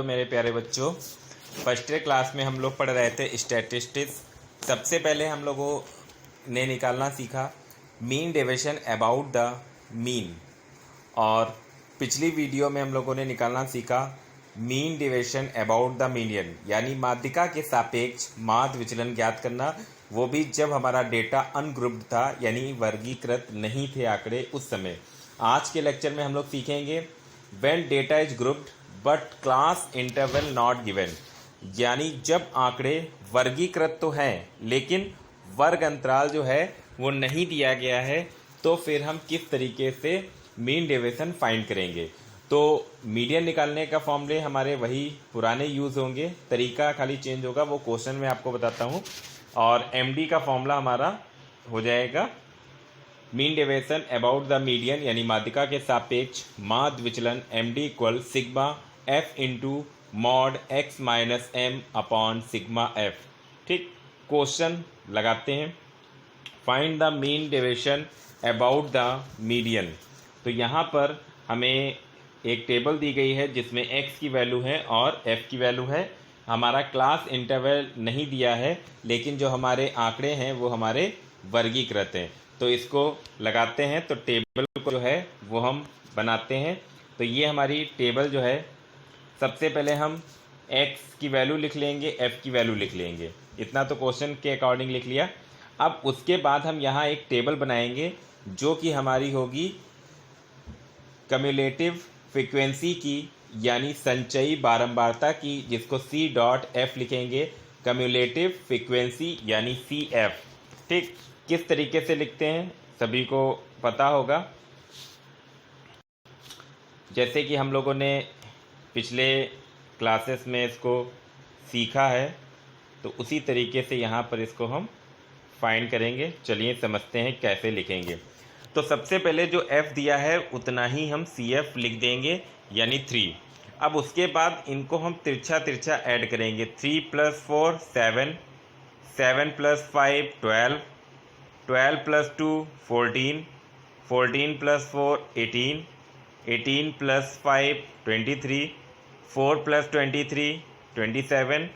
मेरे प्यारे बच्चों। फर्स्ट ईयर क्लास में हम लोग पढ़ रहे थे स्टैटिस्टिक्स। सबसे पहले हम लोगों ने निकालना सीखा mean deviation about the mean, और पिछली वीडियो में हम लोगों ने निकालना सीखा mean deviation about the median, यानी माध्यिका के सापेक्ष माध्य विचलन ज्ञात करना, वो भी जब हमारा डेटा अनग्रुप्ड था, यानी वर्गीकृत नहीं थे आंकड़े उस समय। आज के लेक्चर में हम लोग सीखेंगे when data is grouped but class interval not given, यानी जब आंकड़े वर्गीकृत तो हैं लेकिन वर्ग अंतराल जो है वो नहीं दिया गया है, तो फिर हम किस तरीके से मीन डेविएशन फाइंड करेंगे। तो मीडियन निकालने का फॉर्मूले हमारे वही पुराने यूज़ होंगे, तरीका खाली चेंज होगा, वो क्वेश्चन में आपको बताता हूँ। और एमडी का फॉर्मूला हमारा हो जाएगा mean deviation about the median, यानी माध्यिका के सापेक्ष माध्य विचलन MD equal sigma F into mod X minus M upon sigma F. ठीक, क्वेश्चन लगाते हैं। Find the mean deviation about the median. तो यहाँ पर हमें एक टेबल दी गई है जिसमें x की वैल्यू है और f की वैल्यू है। हमारा क्लास इंटरवल नहीं दिया है, लेकिन जो हमारे आंकड़े हैं वो हमारे वर्गीकृत हैं। तो इसको लगाते हैं, तो टेबल को जो है वो हम बनाते हैं। तो ये हमारी टेबल जो है, सबसे पहले हम x की वैल्यू लिख लेंगे, f की वैल्यू लिख लेंगे, इतना तो क्वेश्चन के अकॉर्डिंग लिख लिया। अब उसके बाद हम यहाँ एक टेबल बनाएंगे जो कि हमारी होगी कम्युलेटिव फ्रीक्वेंसी की, यानी संचयी बारंबारता की, जिसको C डॉट F लिखेंगे, कम्युलेटिव फ्रीक्वेंसी यानी CF। ठीक, किस तरीके से लिखते हैं सभी को पता होगा। जैसे कि हम लोगों ने पिछले क्लासेस में इसको सीखा है, तो उसी तरीके से यहाँ पर इसको हम फाइंड करेंगे। चलिए समझते हैं कैसे लिखेंगे। तो सबसे पहले जो f दिया है उतना ही हम CF लिख देंगे, यानी 3। अब उसके बाद इनको हम तिरछा तिरछा ऐड करेंगे। 3 + 4 7, 7 + 5 12, 12 + 2 14, 14 + 4 18, 18 + 5 23, 4 + 23 27,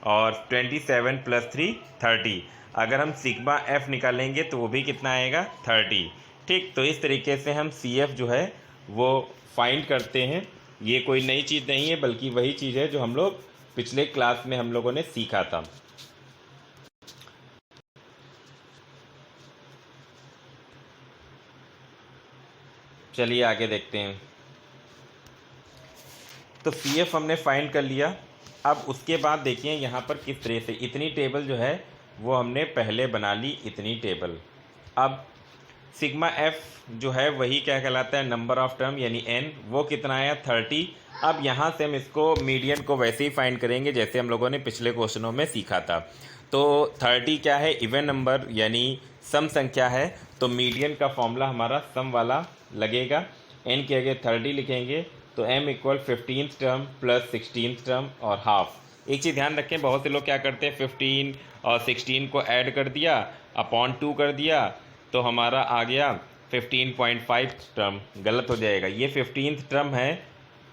और 27 + 3 30। अगर हम सिग्मा एफ निकालेंगे तो वो भी कितना आएगा, 30। ठीक, तो इस तरीके से हम CF जो है वो फाइंड करते हैं। ये कोई नई चीज़ नहीं है, बल्कि वही चीज़ है जो हम लोग पिछले क्लास में हम लोगों ने सीखा था। चलिए आगे देखते हैं। तो CF हमने फाइंड कर लिया। अब उसके बाद देखिए यहाँ पर किस तरह से इतनी टेबल जो है वो हमने पहले बना ली, इतनी टेबल। अब सिग्मा एफ जो है वही क्या कहलाता है, नंबर ऑफ टर्म, यानी n, वो कितना आया, 30। अब यहाँ से हम इसको मीडियन को वैसे ही फाइंड करेंगे जैसे हम लोगों ने पिछले क्वेश्चनों में सीखा था। तो 30 क्या है, इवन नंबर यानी सम संख्या है, तो मीडियन का फॉर्मूला हमारा सम वाला लगेगा। n के आगे 30 लिखेंगे, तो m equal 15th term plus 16th term और हाफ। एक चीज़ ध्यान रखें, बहुत से लोग क्या करते हैं 15 और 16 को ऐड कर दिया, अपॉन 2 कर दिया, तो हमारा आ गया 15.5 टर्म। गलत हो जाएगा। ये 15th टर्म है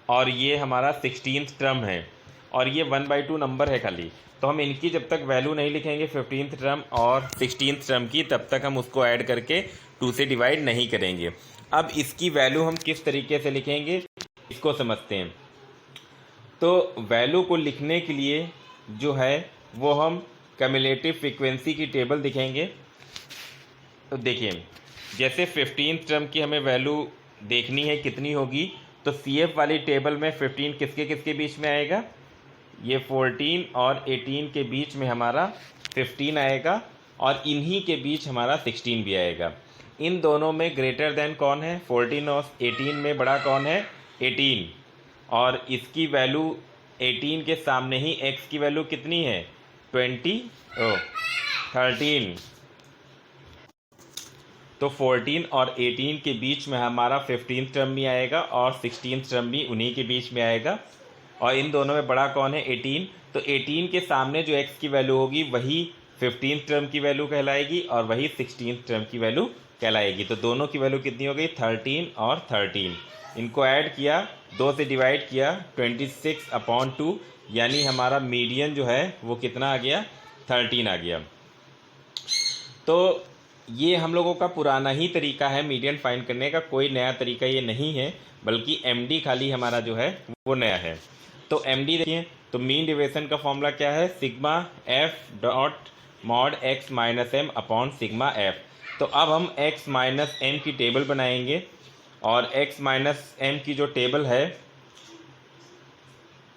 और ये हमारा 16th टर्म है, और ये 1/2 नंबर है खाली। तो हम इनकी जब तक वैल्यू नहीं लिखेंगे 15th टर्म और 16th टर्म की, तब तक हम उसको ऐड करके 2 से डिवाइड नहीं करेंगे। अब इसकी वैल्यू हम किस तरीके से लिखेंगे इसको समझते हैं। तो वैल्यू को लिखने के लिए जो है वो हम कम्युलेटिव फ्रीक्वेंसी की टेबल दिखेंगे। तो देखिए, जैसे 15th टर्म की हमें वैल्यू देखनी है कितनी होगी, तो CF वाली टेबल में 15 किसके किसके बीच में आएगा, ये 14 और 18 के बीच में हमारा 15 आएगा, और इन्हीं के बीच हमारा 16 भी आएगा। इन दोनों में ग्रेटर देन कौन है, 14 और 18 में बड़ा कौन है, 18। और इसकी वैल्यू 18 के सामने ही x की वैल्यू कितनी है, 13। तो 14 और 18 के बीच में हमारा 15th टर्म भी आएगा और 16th टर्म भी उन्हीं के बीच में आएगा, और इन दोनों में बड़ा कौन है, 18। तो 18 के सामने जो x की वैल्यू होगी वही 15th टर्म की वैल्यू कहलाएगी और वही 16th टर्म की वैल्यू कहलाएगी। तो दोनों की वैल्यू कितनी हो गई, 13 और 13। इनको ऐड किया, 2 से डिवाइड किया, 26/2, यानी हमारा मीडियन जो है वो कितना आ गया, 13 आ गया। तो ये हम लोगों का पुराना ही तरीका है मीडियन फाइंड करने का, कोई नया तरीका ये नहीं है, बल्कि एमडी खाली हमारा जो है वो नया है। तो एमडी देखिए, तो मीन डेविएशन का फॉर्मूला क्या है, sigma F dot mod X minus M upon sigma F. तो अब हम एक्स माइनस एम की टेबल बनाएंगे, और एक्स माइनस एम की जो टेबल है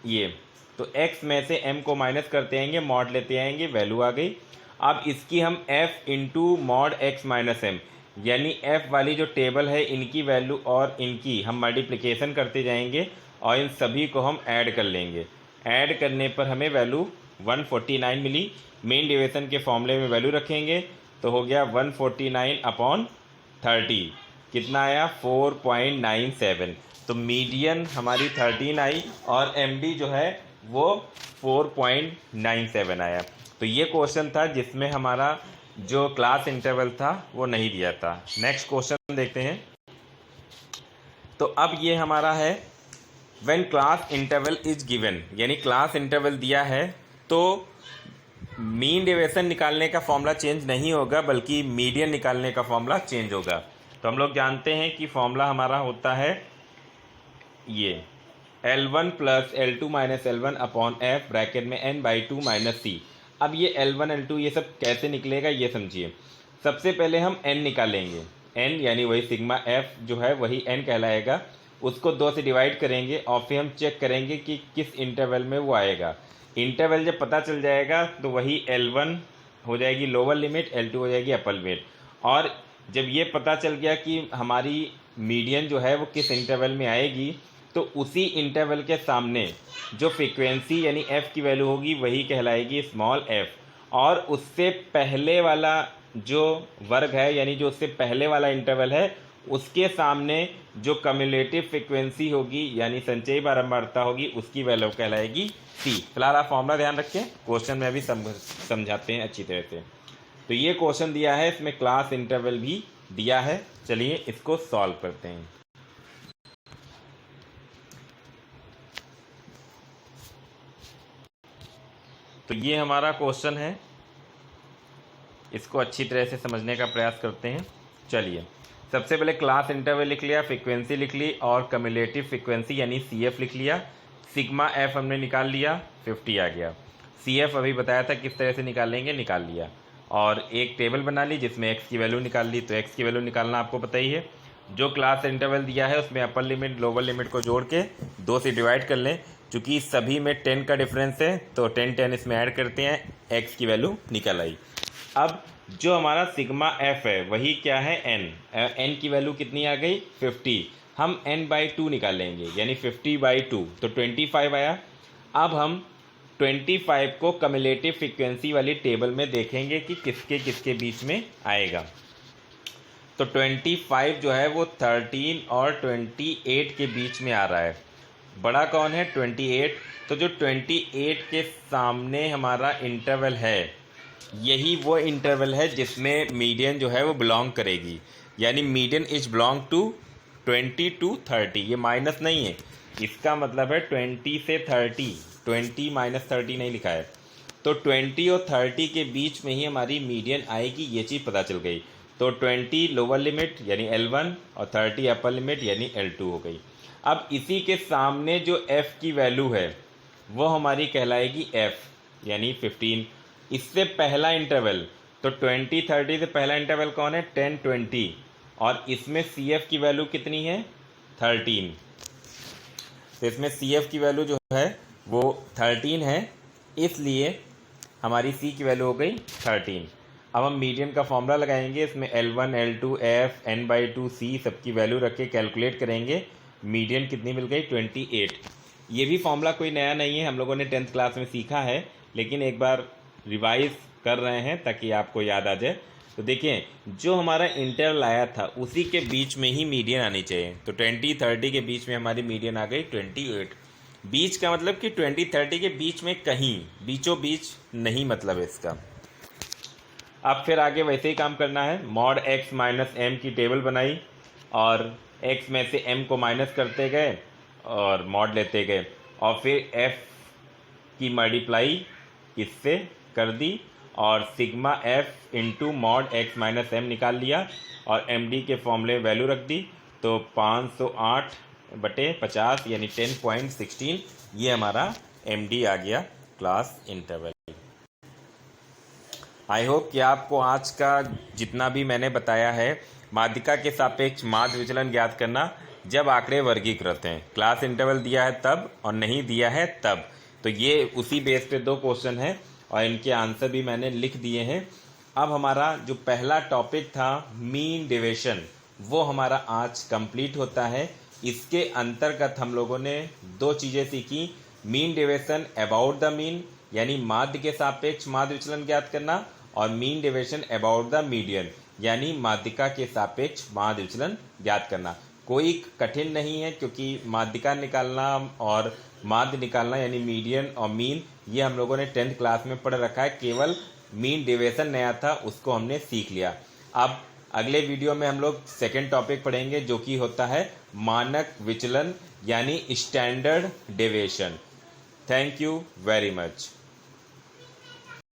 ये, तो x में से m को माइनस करते आएंगे, मॉड लेते आएंगे, वैल्यू आ गई। अब इसकी हम f into mod X minus M, यानी f वाली जो टेबल है इनकी वैल्यू और इनकी हम मल्टीप्लिकेशन करते जाएंगे और इन सभी को हम ऐड कर लेंगे। ऐड करने पर हमें वैल्यू 149 मिली। मेन डेविएशन के फॉर्मूले में वैल्यू रखेंगे तो हो गया 149/30, कितना आया 4.97। तो मीडियन हमारी 13 आई और एमडी जो है वो 4.97 आया। तो ये क्वेश्चन था जिसमें हमारा जो क्लास इंटरवल था वो नहीं दिया था। नेक्स्ट क्वेश्चन देखते हैं। तो अब ये हमारा है when class interval is given, यानी क्लास इंटरवल दिया है तो मीन डेविएशन निकालने का फॉर्मूला चेंज नहीं होगा, बल्कि मीडियन निकालने का फॉर्मूला चेंज होगा। तो हम लोग जानते हैं कि फॉर्मूला हमारा होता है ये L1 plus L2 minus L1 upon F bracket में n/2 माइनस सी। अब ये L1 L2 ये सब कैसे निकलेगा ये समझिए। सबसे पहले हम n निकालेंगे, n यानी वही सिग्मा f जो है वही n कहलाएगा, उसको 2 से डिवाइड करेंगे और फिर हम चेक करेंगे कि किस इंटरवल में वो आएगा। इंटरवल जब पता चल जाएगा तो वही L1 हो जाएगी लोअर लिमिट, L2 हो जाएगी अपर लिमिट। और जब ये पता चल गया कि हमारी मीडियन जो है वो किस इंटरवल में आएगी, तो उसी इंटरवल के सामने जो फ्रीक्वेंसी यानी f की वैल्यू होगी वही कहलाएगी स्मॉल f, और उससे पहले वाला जो वर्ग है यानी जो उससे पहले वाला इंटरवल है उसके सामने जो कम्युलेटिव फ्रीक्वेंसी होगी यानी संचयी बारंबारता होगी उसकी वैल्यू कहलाएगी c। फिलहाल आप फॉर्मूला ध्यान रखें, क्वेश्चन में भी समझाते हैं अच्छी तरह से। तो ये क्वेश्चन दिया है, इसमें क्लास इंटरवल भी दिया है। चलिए इसको सॉल्व करते हैं। तो ये हमारा क्वेश्चन है, इसको अच्छी तरह से समझने का प्रयास करते हैं। चलिए सबसे पहले क्लास इंटरवल लिख लिया, फ्रीक्वेंसी लिख ली और कम्युलेटिव फ्रीक्वेंसी यानी CF लिख लिया। सिग्मा f हमने निकाल लिया, 50 आ गया। CF अभी बताया था किस तरह से निकालेंगे, निकाल लिया। और एक टेबल बना ली जिसमें x की वैल्यू निकाल ली। तो x की वैल्यू निकालना आपको पता ही है। जो क्लास इंटरवल दिया है उसमें अपर लिमिट लोअर लिमिट को जोड़ के 2 से डिवाइड कर लें। चूँकि सभी में 10 का डिफरेंस है तो 10 इसमें ऐड करते हैं, x की वैल्यू निकल आई। अब जो हमारा सिग्मा f है वही क्या है n की वैल्यू कितनी आ गई 50। हम n/2 निकालेंगे यानी 50/2 तो 25 आया। अब हम 25 को कम्युलेटिव फ्रीक्वेंसी वाली टेबल में देखेंगे कि किसके किसके बीच में आएगा। तो 25 जो है वो 13 और 28 के बीच में आ रहा है। बड़ा कौन है 28। तो जो 28 के सामने हमारा इंटरवल है यही वो इंटरवल है जिसमें मीडियन जो है वो बिलोंग करेगी, यानी median is belong to 20 to 30। ये माइनस नहीं है, इसका मतलब है 20 से 30, 20 - 30 नहीं लिखा है। तो 20 और 30 के बीच में ही हमारी मीडियन आएगी, ये चीज़ पता चल गई। तो 20 लोअर लिमिट यानी L1 और 30 अपर लिमिट यानी L2 हो गई। अब इसी के सामने जो f की वैल्यू है वो हमारी कहलाएगी f यानी 15। इससे पहला इंटरवल तो 20 30 से पहला इंटरवल कौन है 10 20, और इसमें CF की वैल्यू कितनी है 13। तो इसमें CF की वैल्यू जो है वो 13 है, इसलिए हमारी C की वैल्यू हो गई 13। अब हम मीडियन का फॉर्मूला लगाएंगे, इसमें L1 L2 F n/2 C सबकी वैल्यू रख के कैलकुलेट करेंगे। मीडियन कितनी मिल गई 28। ये भी फॉर्मूला कोई नया नहीं है, हम लोगों ने 10th क्लास में सीखा है, लेकिन एक बार रिवाइज कर रहे हैं ताकि आपको याद आ जाए। तो देखिए जो हमारा इंटरवल आया था उसी के बीच में ही मीडियन आनी चाहिए। तो 20 30 के बीच में हमारी मीडियन आ गई 28। बीच का मतलब कि 20 30 के बीच में कहीं, बीचों बीच नहीं मतलब इसका। अब फिर आगे वैसे ही काम करना है। मॉड x माइनस एम की टेबल बनाई और x में से m को माइनस करते गए और मॉड लेते गए और फिर f की मल्टीप्लाई इससे कर दी और sigma f into mod x minus M निकाल लिया और md के फॉर्मूले वैल्यू रख दी। तो 508/50 यानी 10.16 ये हमारा md आ गया क्लास इंटरवल। आई होप कि आपको आज का जितना भी मैंने बताया है माध्यिका के सापेक्ष माध्य विचलन ज्ञात करना जब आंकड़े वर्गीकृत हैं, क्लास इंटरवल दिया है तब और नहीं दिया है तब, तो ये उसी बेस पे 2 क्वेश्चन हैं और इनके आंसर भी मैंने लिख दिए हैं। अब हमारा जो पहला टॉपिक था मीन डेविएशन वो हमारा आज कंप्लीट होता है। इसके अंतर्गत हम लोगों ने 2 चीज़ें सीखी, mean deviation about the mean यानी माध्य के सापेक्ष माध्य विचलन ज्ञात करना और mean deviation about the median यानी माध्यिका के सापेक्ष माध्य विचलन ज्ञात करना। कोई कठिन नहीं है क्योंकि माध्यिका निकालना और माध्य निकालना यानी मीडियन और मीन ये हम लोगों ने 10th क्लास में पढ़ रखा है, केवल मीन डेविएशन नया था उसको हमने सीख लिया। अब अगले वीडियो में हम लोग सेकेंड टॉपिक पढ़ेंगे जो कि होता है मानक विचलन यानी standard deviation. Thank you very much.